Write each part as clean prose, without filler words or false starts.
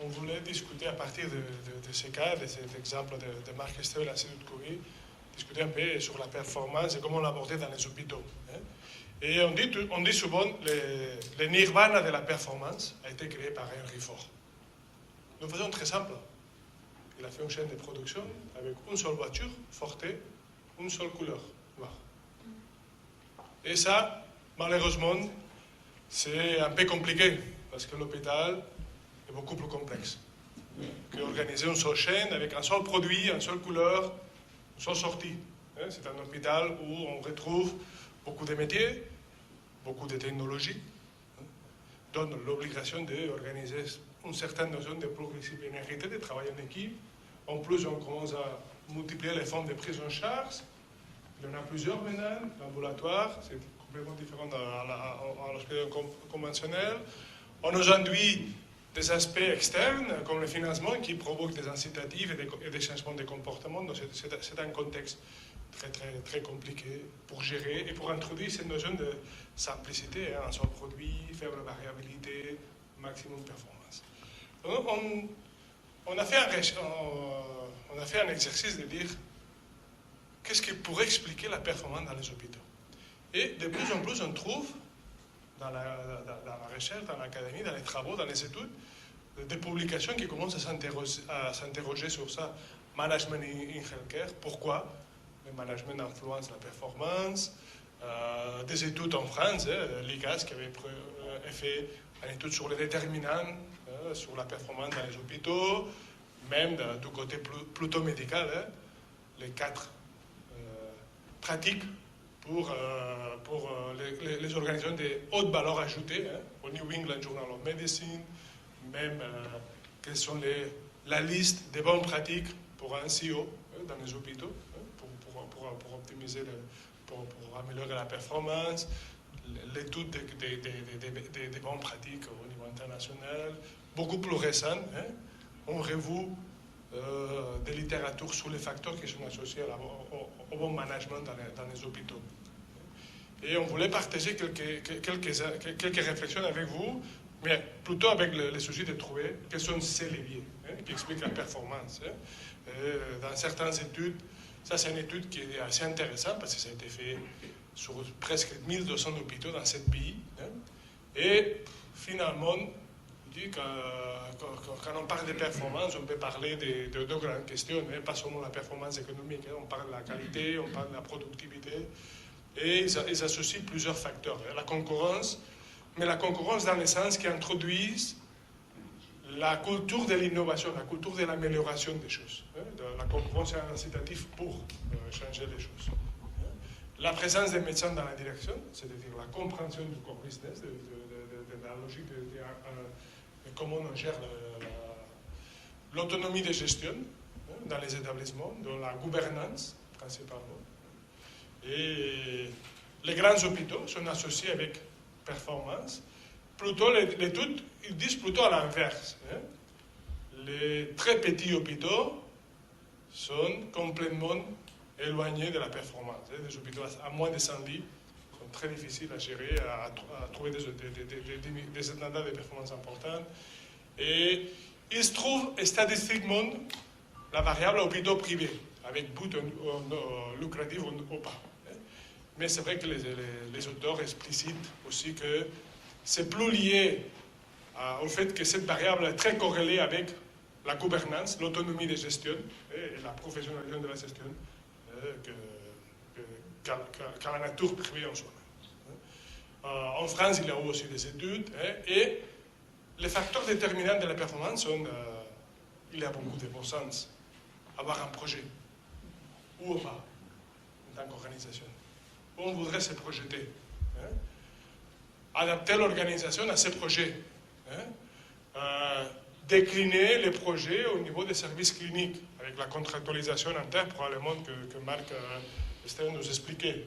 on voulait discuter à partir de ces cas, de cet exemple de Marc Estève et l'Institut Curie, discuter un peu sur la performance et comment l'aborder dans les hôpitaux. Et on dit souvent que le nirvana de la performance a été créé par Henry Ford. Nous faisons très simple. Il a fait une chaîne de production avec une seule voiture, Forte, une seule couleur, noire. Et ça, malheureusement, c'est un peu compliqué, parce que l'hôpital est beaucoup plus complexe qu'organiser une seule chaîne avec un seul produit, une seule couleur, une seule sortie. C'est un hôpital où on retrouve beaucoup de métiers, beaucoup de technologies, donne l'obligation d'organiser une certaine notion de progressivité, de travail en équipe. En plus, on commence à multiplier les formes de prise en charge. Il y en a plusieurs maintenant, l'ambulatoire, c'est complètement différent à l'hôpital conventionnel. On nous induit des aspects externes, comme le financement, qui provoquent des incitatifs et des changements de comportement. Donc c'est un contexte très compliqué pour gérer et pour introduire cette notion de simplicité, un seul produit, faible variabilité, maximum performance. Donc, on a fait un exercice de dire qu'est-ce qui pourrait expliquer la performance dans les hôpitaux. Et de plus en plus, on trouve dans la recherche, dans l'académie, dans les travaux, dans les études, des publications qui commencent à s'interroger sur ça. Management in healthcare, pourquoi le management influence la performance. Des études en France, l'IGAS qui avait fait une étude sur les déterminants, sur la performance dans les hôpitaux, même du côté plutôt médical, les 4 pratiques pour les organisations de haute valeur ajoutée, au New England Journal of Medicine, même quelles sont la liste des bonnes pratiques pour un CEO dans les hôpitaux, pour optimiser, pour améliorer la performance, l'étude des bonnes pratiques au niveau international, beaucoup plus récent, on revoit des littératures sur les facteurs qui sont associés au bon management dans les hôpitaux. Et on voulait partager quelques réflexions avec vous, mais plutôt avec le souci de trouver quels sont ces leviers qui expliquent la performance. Dans certaines études, ça c'est une étude qui est assez intéressante parce que ça a été fait sur presque 1200 hôpitaux dans 7 pays. Et finalement, je dis quand on parle de performance, on peut parler de deux grandes questions, pas seulement la performance économique, on parle de la qualité, on parle de la productivité, et ils associent plusieurs facteurs. La concurrence, mais la concurrence dans le sens qui introduisent la culture de l'innovation, la culture de l'amélioration des choses. La concurrence est un incitatif pour changer les choses. La présence des médecins dans la direction, c'est-à-dire la compréhension du core business, de la logique de comment on gère l'autonomie de gestion dans les établissements, dans la gouvernance principalement. Et les grands hôpitaux sont associés avec performance. Plutôt, l'étude, ils disent plutôt à l'inverse. Les très petits hôpitaux sont complètement éloignés de la performance. Des hôpitaux à moins de 100 lits sont très difficiles à gérer, à trouver des standards de performance importants. Et il se trouve statistiquement la variable hôpitaux privés, avec but lucratif ou pas. Mais c'est vrai que les auteurs explicitent aussi que c'est plus lié au fait que cette variable est très corrélée avec la gouvernance, l'autonomie de gestion et la professionnalisation de la gestion qu'à la nature privée en soi-même. En France, il y a aussi des études et les facteurs déterminants de la performance sont, il y a beaucoup de bon sens. Avoir un projet, ou pas, en tant qu'organisation. Où on voudrait se projeter. Adapter l'organisation à ces projets. Décliner les projets au niveau des services cliniques, avec la contractualisation interne, probablement que Marc Estève nous expliquait.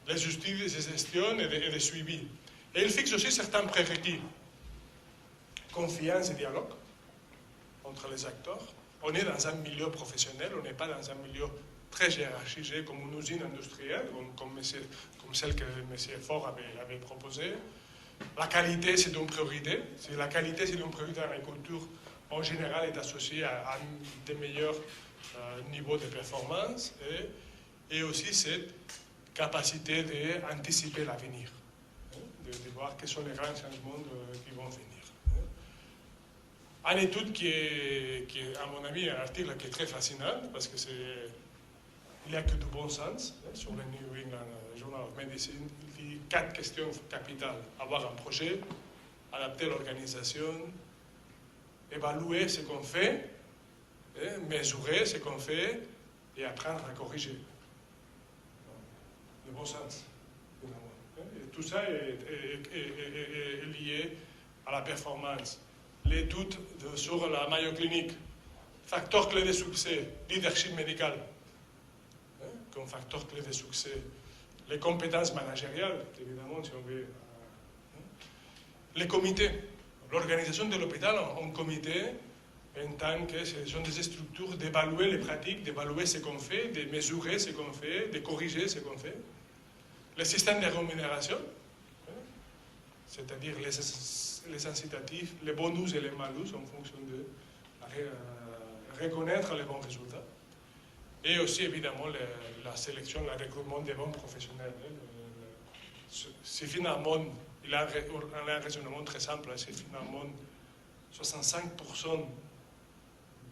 Les outils de gestion et de suivi. Et il fixe aussi certains prérequis. Confiance et dialogue entre les acteurs. On est dans un milieu professionnel, on n'est pas dans un milieu très hiérarchisé comme une usine industrielle, comme celle que M. Faure avait proposée. La qualité, c'est une priorité. Si la qualité, c'est une priorité dans la culture, en général est associé à des meilleurs niveaux de performance et aussi cette capacité d'anticiper l'avenir, de voir quels sont les grands changements qui vont venir. Une étude qui est, à mon avis, un article qui est très fascinant parce que il n'y a que du bon sens sur le New England Journal of Medicine. Il dit 4 questions capitales. Avoir un projet, adapter l'organisation, évaluer ce qu'on fait, mesurer ce qu'on fait et apprendre à corriger. Le bon sens, finalement. Et tout ça est lié à la performance. L'étude sur la Mayo Clinic, facteur clé de succès, leadership médical, comme facteur clé de succès. Les compétences managériales, évidemment, si on veut. Les comités. L'organisation de l'hôpital en comité, en tant que ce sont des structures d'évaluer les pratiques, d'évaluer ce qu'on fait, de mesurer ce qu'on fait, de corriger ce qu'on fait. Le système de rémunération, c'est-à-dire les incitatifs, les bonus et les malus en fonction de reconnaître les bons résultats. Et aussi, évidemment, la sélection, le recrutement des bons professionnels. C'est finalement, il a un raisonnement très simple, c'est finalement 65%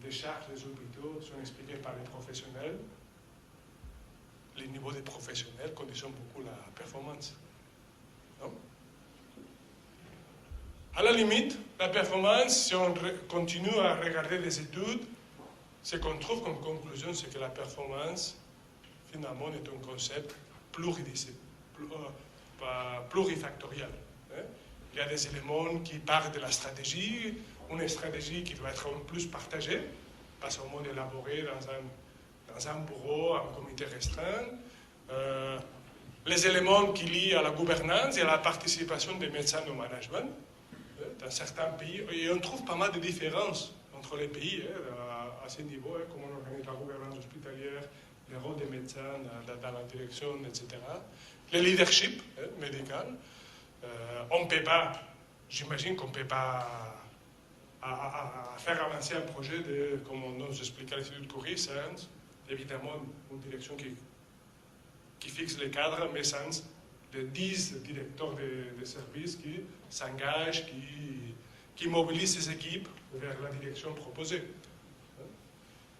des charges des hôpitaux sont expliquées par les professionnels. Les niveaux des professionnels conditionnent beaucoup la performance. Non? À la limite, la performance, si on continue à regarder des études, ce qu'on trouve comme conclusion, c'est que la performance, finalement, est un concept plurifactoriel. Il y a des éléments qui partent de la stratégie, une stratégie qui doit être en plus partagée, pas seulement élaborée dans un bureau, un comité restreint. Les éléments qui lient à la gouvernance et à la participation des médecins au management. Dans certains pays, et on trouve pas mal de différences entre les pays à ce niveau, comment on organise la gouvernance hospitalière, les rôles des médecins dans la direction, etc. Le leadership médical, on ne peut pas, j'imagine qu'on ne peut pas faire avancer un projet comme on nous expliquait à l'Institut de Curie, sans évidemment une direction qui fixe les cadres, mais sans de 10 directeurs de services qui s'engagent, qui mobilisent ces équipes vers la direction proposée.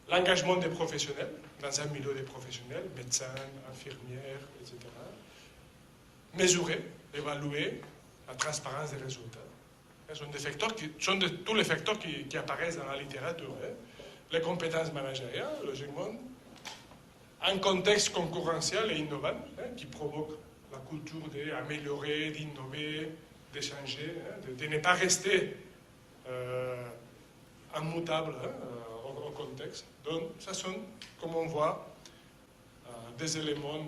L'engagement des professionnels, dans un milieu des professionnels, médecins, infirmières, etc. Mesurer, évaluer la transparence des résultats. Ce sont des facteurs tous les facteurs qui apparaissent dans la littérature. Les compétences managériales, logiquement, un contexte concurrentiel et innovant qui provoque la culture d'améliorer, d'innover, d'échanger, de ne pas rester immutable au contexte. Donc, ça sont, comme on voit, des éléments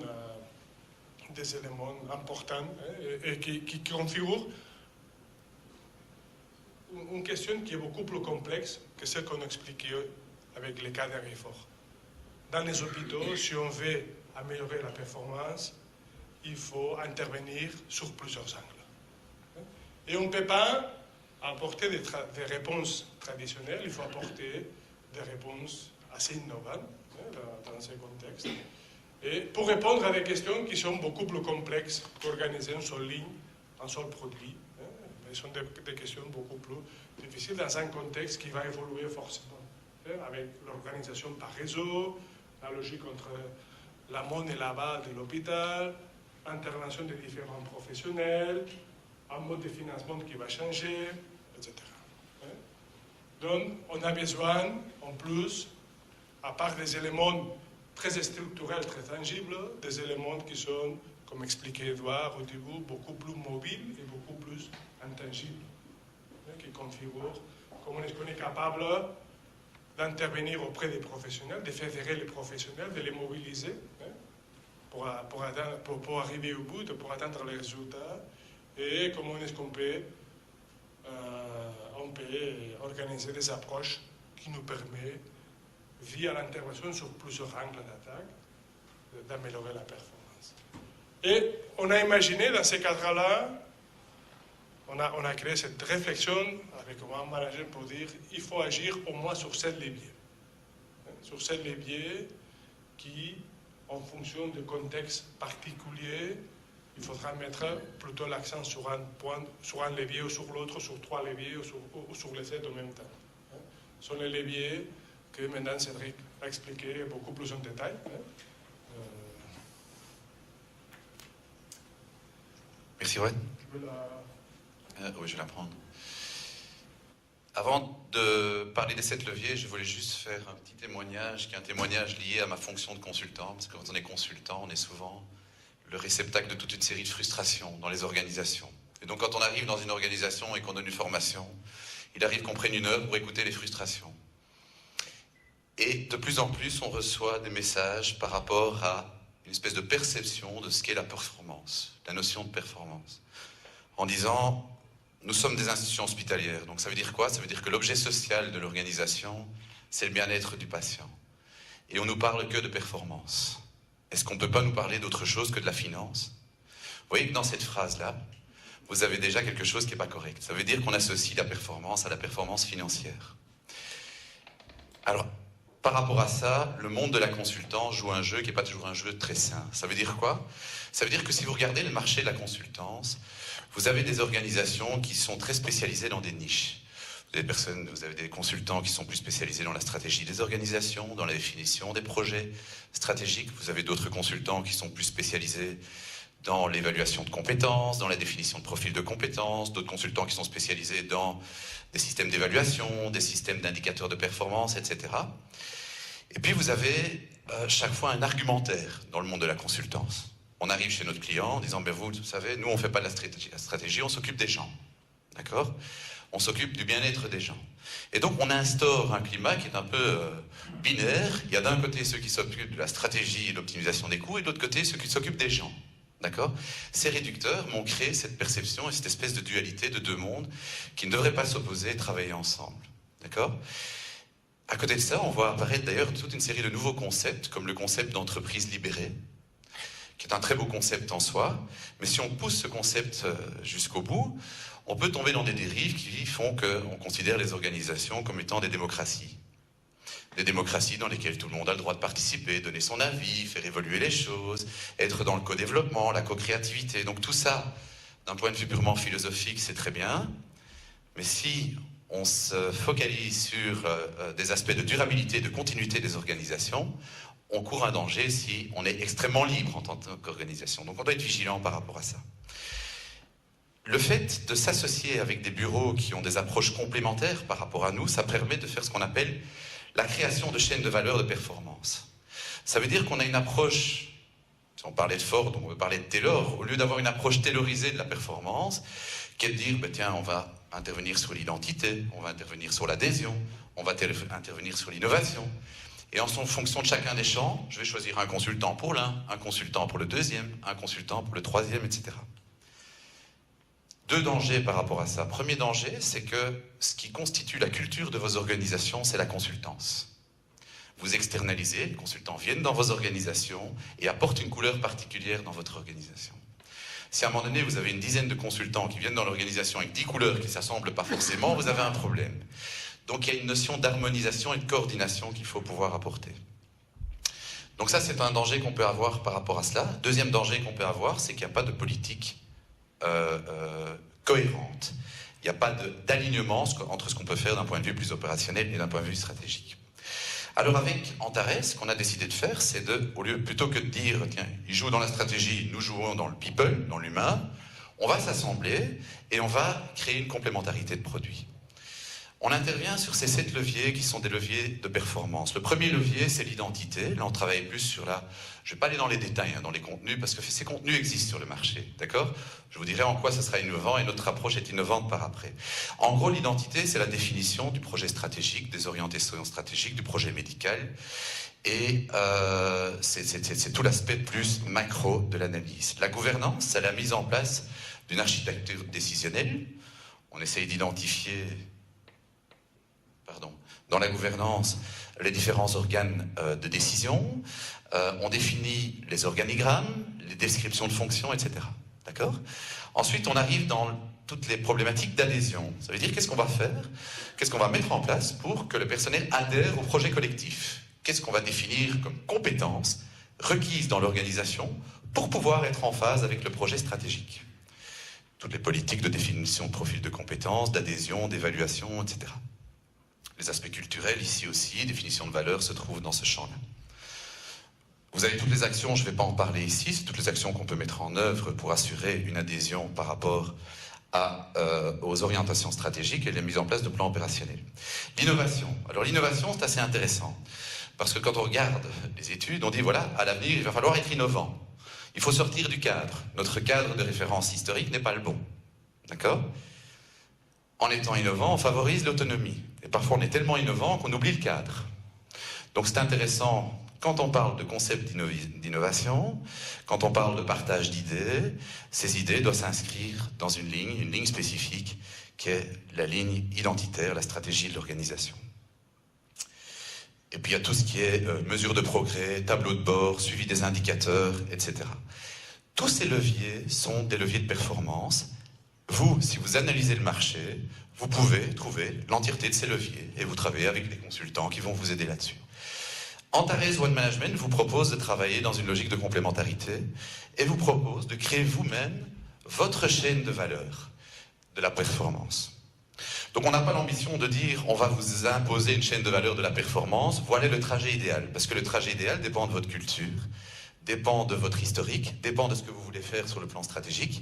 importants et qui configurent une question qui est beaucoup plus complexe que celle qu'on expliquait avec les cas d'Henry Ford. Dans les hôpitaux, si on veut améliorer la performance, il faut intervenir sur plusieurs angles. Et on ne peut pas apporter des réponses traditionnelles, il faut apporter des réponses assez innovantes dans ces contextes. Et pour répondre à des questions qui sont beaucoup plus complexes qu'organiser une seule ligne, un seul produit. Ce sont des questions beaucoup plus difficiles dans un contexte qui va évoluer forcément. Avec l'organisation par réseau, la logique entre l'amont et l'aval de l'hôpital, intervention des différents professionnels, un mode de financement qui va changer, etc. Donc, on a besoin, en plus, à part des éléments très structurels, très tangibles, des éléments qui sont, comme expliquait Edouard au début, beaucoup plus mobiles et beaucoup plus intangibles, qui configurent comment est-ce qu'on est capable d'intervenir auprès des professionnels, de fédérer les professionnels, de les mobiliser pour arriver au bout, pour atteindre les résultats, et comment est-ce qu'on peut, organiser des approches qui nous permettent, via l'intervention sur plusieurs angles d'attaque, d'améliorer la performance. Et on a imaginé dans ces cadres-là, on a créé cette réflexion avec un manager pour dire il faut agir au moins sur 7 leviers. Sur 7 leviers qui, en fonction du contexte particulier, il faudra mettre plutôt l'accent sur un point, sur un levier ou sur l'autre, sur 3 leviers ou sur les 7 en même temps. Ce sont les leviers que maintenant Cédric a expliqué beaucoup plus en détail. Merci, Owen. Oui, je vais la prendre. Avant de parler des 7 leviers, je voulais juste faire un petit témoignage, qui est un témoignage lié à ma fonction de consultant, parce que quand on est consultant, on est souvent le réceptacle de toute une série de frustrations dans les organisations. Et donc quand on arrive dans une organisation et qu'on donne une formation, il arrive qu'on prenne une heure pour écouter les frustrations. Et de plus en plus, on reçoit des messages par rapport à une espèce de perception de ce qu'est la performance, la notion de performance, en disant nous sommes des institutions hospitalières. Donc ça veut dire quoi? Ça veut dire que l'objet social de l'organisation, c'est le bien-être du patient. Et on ne nous parle que de performance. Est-ce qu'on ne peut pas nous parler d'autre chose que de la finance? Vous voyez que dans cette phrase-là, vous avez déjà quelque chose qui n'est pas correct. Ça veut dire qu'on associe la performance à la performance financière. Alors, par rapport à ça, le monde de la consultance joue un jeu qui n'est pas toujours un jeu très sain. Ça veut dire quoi? Ça veut dire que si vous regardez le marché de la consultance, vous avez des organisations qui sont très spécialisées dans des niches. Vous avez des consultants qui sont plus spécialisés dans la stratégie des organisations, dans la définition des projets stratégiques. Vous avez d'autres consultants qui sont plus spécialisés dans l'évaluation de compétences, dans la définition de profils de compétences, d'autres consultants qui sont spécialisés dans des systèmes d'évaluation, des systèmes d'indicateurs de performance, etc. Et puis vous avez chaque fois un argumentaire dans le monde de la consultance. On arrive chez notre client en disant, ben vous savez, nous on ne fait pas de la stratégie, on s'occupe des gens. D'accord? On s'occupe du bien-être des gens. Et donc on instaure un climat qui est un peu binaire. Il y a d'un côté ceux qui s'occupent de la stratégie et de l'optimisation des coûts, et de l'autre côté ceux qui s'occupent des gens. D'accord? Ces réducteurs m'ont créé cette perception et cette espèce de dualité de deux mondes qui ne devraient pas s'opposer et travailler ensemble. D'accord? À côté de ça, on voit apparaître d'ailleurs toute une série de nouveaux concepts, comme le concept d'entreprise libérée, qui est un très beau concept en soi, mais si on pousse ce concept jusqu'au bout, on peut tomber dans des dérives qui font qu'on considère les organisations comme étant des démocraties. Des démocraties dans lesquelles tout le monde a le droit de participer, donner son avis, faire évoluer les choses, être dans le co-développement, la co-créativité. Donc tout ça, d'un point de vue purement philosophique, c'est très bien, mais si on se focalise sur des aspects de durabilité et de continuité des organisations, on court un danger si on est extrêmement libre en tant qu'organisation. Donc on doit être vigilant par rapport à ça. Le fait de s'associer avec des bureaux qui ont des approches complémentaires par rapport à nous, ça permet de faire ce qu'on appelle la création de chaînes de valeur de performance. Ça veut dire qu'on a une approche, si on parlait de Ford, on veut parler de Taylor, au lieu d'avoir une approche taylorisée de la performance, qui est de dire, ben tiens, on va intervenir sur l'identité, on va intervenir sur l'adhésion, on va intervenir sur l'innovation. Et en fonction de chacun des champs, je vais choisir un consultant pour l'un, un consultant pour le deuxième, un consultant pour le troisième, etc. Deux dangers par rapport à ça. Premier danger, c'est que ce qui constitue la culture de vos organisations, c'est la consultance. Vous externalisez, les consultants viennent dans vos organisations et apportent une couleur particulière dans votre organisation. Si à un moment donné, vous avez une dizaine de consultants qui viennent dans l'organisation avec 10 couleurs qui ne s'assemblent pas forcément, vous avez un problème. Donc il y a une notion d'harmonisation et de coordination qu'il faut pouvoir apporter. Donc ça, c'est un danger qu'on peut avoir par rapport à cela. Deuxième danger qu'on peut avoir, c'est qu'il n'y a pas de politique cohérente. Il n'y a pas d'alignement entre ce qu'on peut faire d'un point de vue plus opérationnel et d'un point de vue stratégique. Alors avec Antares, ce qu'on a décidé de faire, c'est plutôt que de dire, tiens, ils jouent dans la stratégie, nous jouons dans le people, dans l'humain, on va s'assembler et on va créer une complémentarité de produits. On intervient sur ces 7 leviers qui sont des leviers de performance. Le premier levier, c'est l'identité. Là, on travaille plus sur la... Je ne vais pas aller dans les détails, dans les contenus, parce que ces contenus existent sur le marché, d'accord? Je vous dirai en quoi ça sera innovant, et notre approche est innovante par après. En gros, l'identité, c'est la définition du projet stratégique, des orientations stratégiques, du projet médical, et c'est tout l'aspect plus macro de l'analyse. La gouvernance, c'est la mise en place d'une architecture décisionnelle. On essaye d'identifier... dans la gouvernance, les différents organes de décision, on définit les organigrammes, les descriptions de fonctions, etc. D'accord? Ensuite, on arrive dans toutes les problématiques d'adhésion. Ça veut dire qu'est-ce qu'on va faire, qu'est-ce qu'on va mettre en place pour que le personnel adhère au projet collectif. Qu'est-ce qu'on va définir comme compétences requises dans l'organisation pour pouvoir être en phase avec le projet stratégique. Toutes les politiques de définition de profil de compétences, d'adhésion, d'évaluation, etc. Les aspects culturels, ici aussi, définition de valeurs, se trouvent dans ce champ-là. Vous avez toutes les actions, je ne vais pas en parler ici, c'est toutes les actions qu'on peut mettre en œuvre pour assurer une adhésion par rapport aux orientations stratégiques et la mise en place de plans opérationnels. L'innovation. Alors l'innovation, c'est assez intéressant, parce que quand on regarde les études, on dit voilà, à l'avenir, il va falloir être innovant. Il faut sortir du cadre. Notre cadre de référence historique n'est pas le bon. D'accord? En étant innovant, on favorise l'autonomie. Et parfois, on est tellement innovant qu'on oublie le cadre. Donc c'est intéressant, quand on parle de concept d'innovation, quand on parle de partage d'idées, ces idées doivent s'inscrire dans une ligne spécifique, qui est la ligne identitaire, la stratégie de l'organisation. Et puis il y a tout ce qui est mesure de progrès, tableau de bord, suivi des indicateurs, etc. Tous ces leviers sont des leviers de performance. Vous, si vous analysez le marché, vous pouvez trouver l'entièreté de ces leviers et vous travaillez avec des consultants qui vont vous aider là-dessus. Antares One Management vous propose de travailler dans une logique de complémentarité et vous propose de créer vous-même votre chaîne de valeur de la performance. Donc on n'a pas l'ambition de dire on va vous imposer une chaîne de valeur de la performance, voilà le trajet idéal, parce que le trajet idéal dépend de votre culture, dépend de votre historique, dépend de ce que vous voulez faire sur le plan stratégique,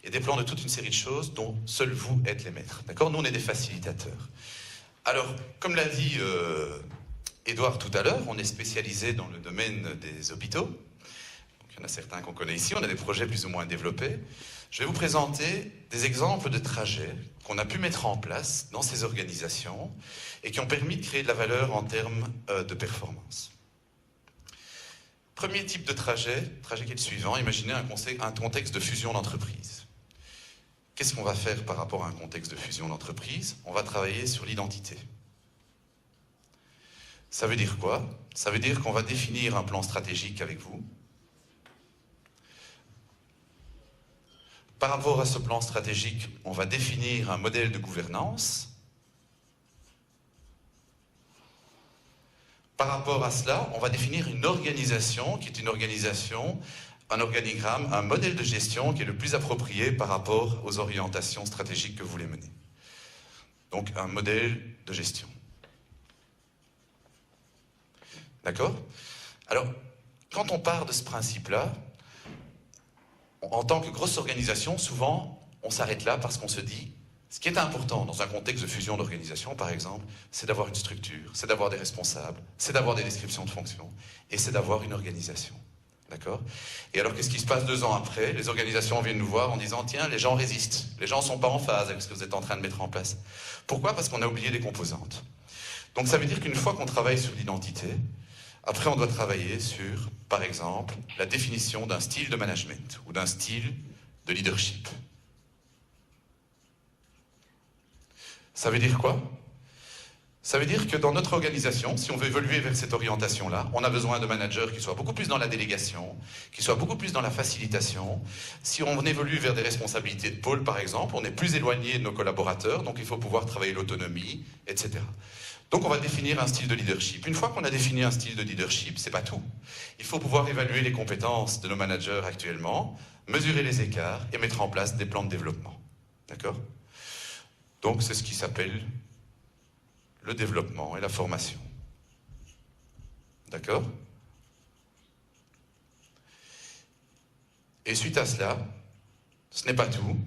et dépend de toute une série de choses dont seuls vous êtes les maîtres. D'accord? Nous on est des facilitateurs. Alors, comme l'a dit Édouard tout à l'heure, on est spécialisé dans le domaine des hôpitaux. Donc, il y en a certains qu'on connaît ici, on a des projets plus ou moins développés. Je vais vous présenter des exemples de trajets qu'on a pu mettre en place dans ces organisations et qui ont permis de créer de la valeur en termes de performance. Premier type de trajet qui est le suivant, imaginez un contexte de fusion d'entreprise. Qu'est-ce qu'on va faire par rapport à un contexte de fusion d'entreprise? On va travailler sur l'identité. Ça veut dire quoi? Ça veut dire qu'on va définir un plan stratégique avec vous. Par rapport à ce plan stratégique, on va définir un modèle de gouvernance. Par rapport à cela, on va définir une organisation qui est une organisation, un organigramme, un modèle de gestion qui est le plus approprié par rapport aux orientations stratégiques que vous voulez mener. Donc un modèle de gestion. D'accord? Alors, quand on part de ce principe-là, en tant que grosse organisation, souvent, on s'arrête là parce qu'on se dit, ce qui est important dans un contexte de fusion d'organisation, par exemple, c'est d'avoir une structure, c'est d'avoir des responsables, c'est d'avoir des descriptions de fonctions, et c'est d'avoir une organisation. D'accord? Et alors, qu'est-ce qui se passe 2 ans après? Les organisations viennent nous voir en disant, tiens, les gens résistent, les gens ne sont pas en phase avec ce que vous êtes en train de mettre en place. Pourquoi? Parce qu'on a oublié des composantes. Donc ça veut dire qu'une fois qu'on travaille sur l'identité, après, on doit travailler sur, par exemple, la définition d'un style de management ou d'un style de leadership. Ça veut dire quoi? Ça veut dire que dans notre organisation, si on veut évoluer vers cette orientation-là, on a besoin de managers qui soient beaucoup plus dans la délégation, qui soient beaucoup plus dans la facilitation. Si on évolue vers des responsabilités de pôle, par exemple, on est plus éloigné de nos collaborateurs, donc il faut pouvoir travailler l'autonomie, etc. Donc on va définir un style de leadership. Une fois qu'on a défini un style de leadership, c'est pas tout. Il faut pouvoir évaluer les compétences de nos managers actuellement, mesurer les écarts et mettre en place des plans de développement. D'accord? Donc c'est ce qui s'appelle le développement et la formation. D'accord? Et suite à cela, ce n'est pas tout.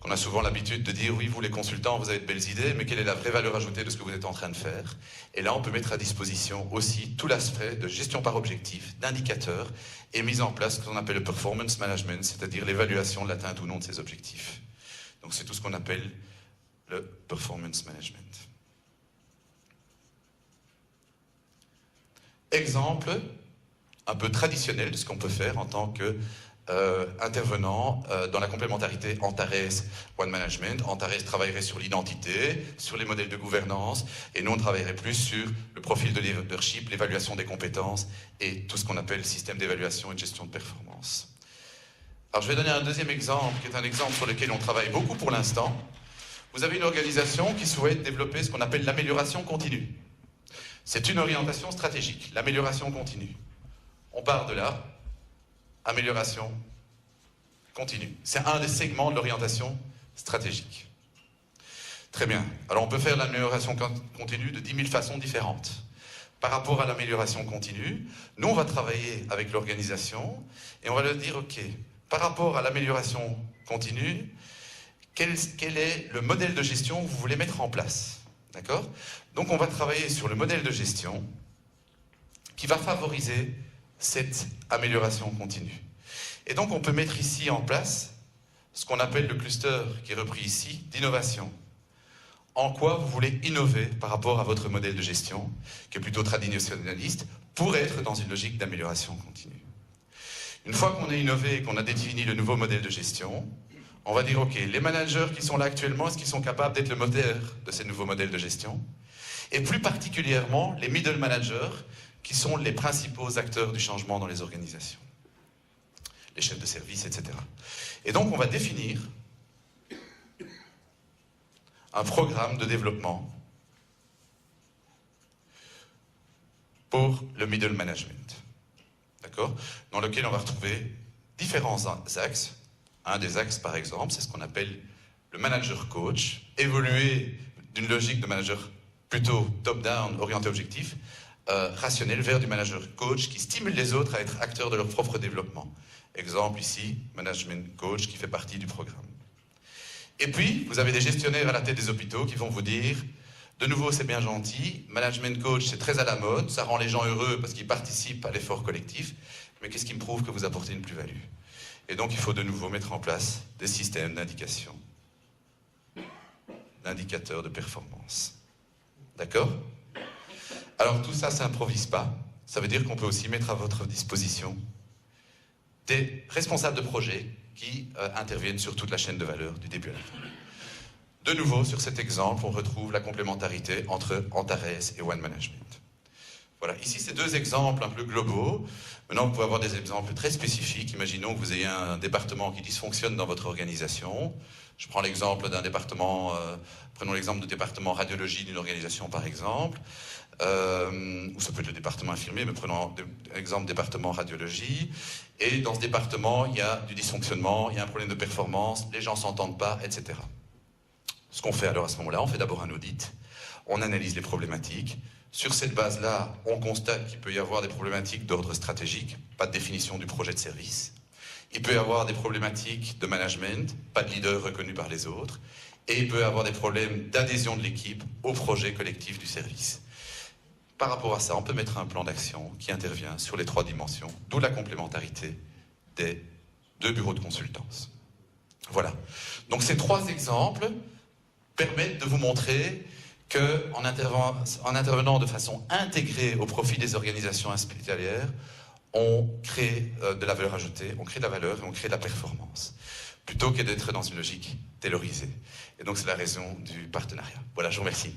On a souvent l'habitude de dire, oui, vous les consultants, vous avez de belles idées, mais quelle est la vraie valeur ajoutée de ce que vous êtes en train de faire? Et là, on peut mettre à disposition aussi tout l'aspect de gestion par objectif, d'indicateurs, et mise en place ce qu'on appelle le performance management, c'est-à-dire l'évaluation de l'atteinte ou non de ces objectifs. Donc c'est tout ce qu'on appelle le performance management. Exemple un peu traditionnel de ce qu'on peut faire en tant que intervenant dans la complémentarité Antares One Management. Antares travaillerait sur l'identité, sur les modèles de gouvernance, et nous on travaillerait plus sur le profil de leadership, l'évaluation des compétences et tout ce qu'on appelle système d'évaluation et de gestion de performance. Alors, je vais donner un deuxième exemple, qui est un exemple sur lequel on travaille beaucoup pour l'instant. Vous avez une organisation qui souhaite développer ce qu'on appelle l'amélioration continue. C'est une orientation stratégique, l'amélioration continue. On part de là, amélioration continue. C'est un des segments de l'orientation stratégique. Très bien. Alors, on peut faire l'amélioration continue de 10 000 façons différentes. Par rapport à l'amélioration continue, nous, on va travailler avec l'organisation et on va leur dire, OK, par rapport à l'amélioration continue, quel est le modèle de gestion que vous voulez mettre en place? D'accord? Donc, on va travailler sur le modèle de gestion qui va favoriser cette amélioration continue. Et donc, on peut mettre ici en place ce qu'on appelle le cluster, qui est repris ici, d'innovation. En quoi vous voulez innover par rapport à votre modèle de gestion, qui est plutôt traditionnaliste, pour être dans une logique d'amélioration continue. Une fois qu'on a innové et qu'on a défini le nouveau modèle de gestion, on va dire, OK, les managers qui sont là actuellement, est-ce qu'ils sont capables d'être le moteur de ces nouveaux modèles de gestion? Et plus particulièrement, les middle managers, qui sont les principaux acteurs du changement dans les organisations. Les chefs de service, etc. Et donc, on va définir un programme de développement pour le middle management, d'accord? Dans lequel on va retrouver différents axes. Un des axes, par exemple, c'est ce qu'on appelle le manager coach, évoluer d'une logique de manager plutôt top-down, orienté objectif, rationnel, vers du manager coach qui stimule les autres à être acteurs de leur propre développement. Exemple ici, management coach qui fait partie du programme. Et puis, vous avez des gestionnaires à la tête des hôpitaux qui vont vous dire, de nouveau, c'est bien gentil, management coach, c'est très à la mode, ça rend les gens heureux parce qu'ils participent à l'effort collectif, mais qu'est-ce qui me prouve que vous apportez une plus-value? Et donc, il faut de nouveau mettre en place des systèmes d'indication, d'indicateurs de performance. D'accord? Alors, tout ça, ça n'improvise pas. Ça veut dire qu'on peut aussi mettre à votre disposition des responsables de projet qui interviennent sur toute la chaîne de valeur du début à la fin. De nouveau, sur cet exemple, on retrouve la complémentarité entre Antares et One Management. Voilà, ici, c'est deux exemples un peu globaux. Maintenant, vous pouvez avoir des exemples très spécifiques. Imaginons que vous ayez un département qui dysfonctionne dans votre organisation. Je prends l'exemple d'un département, prenons l'exemple du département radiologie d'une organisation, par exemple. Ou ça peut être le département infirmier, mais prenons l'exemple département radiologie. Et dans ce département, il y a du dysfonctionnement, il y a un problème de performance, les gens ne s'entendent pas, etc. Ce qu'on fait alors à ce moment-là, on fait d'abord un audit, on analyse les problématiques. Sur cette base-là, on constate qu'il peut y avoir des problématiques d'ordre stratégique, pas de définition du projet de service. Il peut y avoir des problématiques de management, pas de leader reconnu par les autres. Et il peut y avoir des problèmes d'adhésion de l'équipe au projet collectif du service. Par rapport à ça, on peut mettre un plan d'action qui intervient sur les trois dimensions, d'où la complémentarité des deux bureaux de consultance. Voilà. Donc ces trois exemples permettent de vous montrer qu'en intervenant de façon intégrée au profit des organisations hospitalières, on crée de la valeur ajoutée, on crée de la valeur et on crée de la performance, plutôt que d'être dans une logique taylorisée. Et donc c'est la raison du partenariat. Voilà, je vous remercie.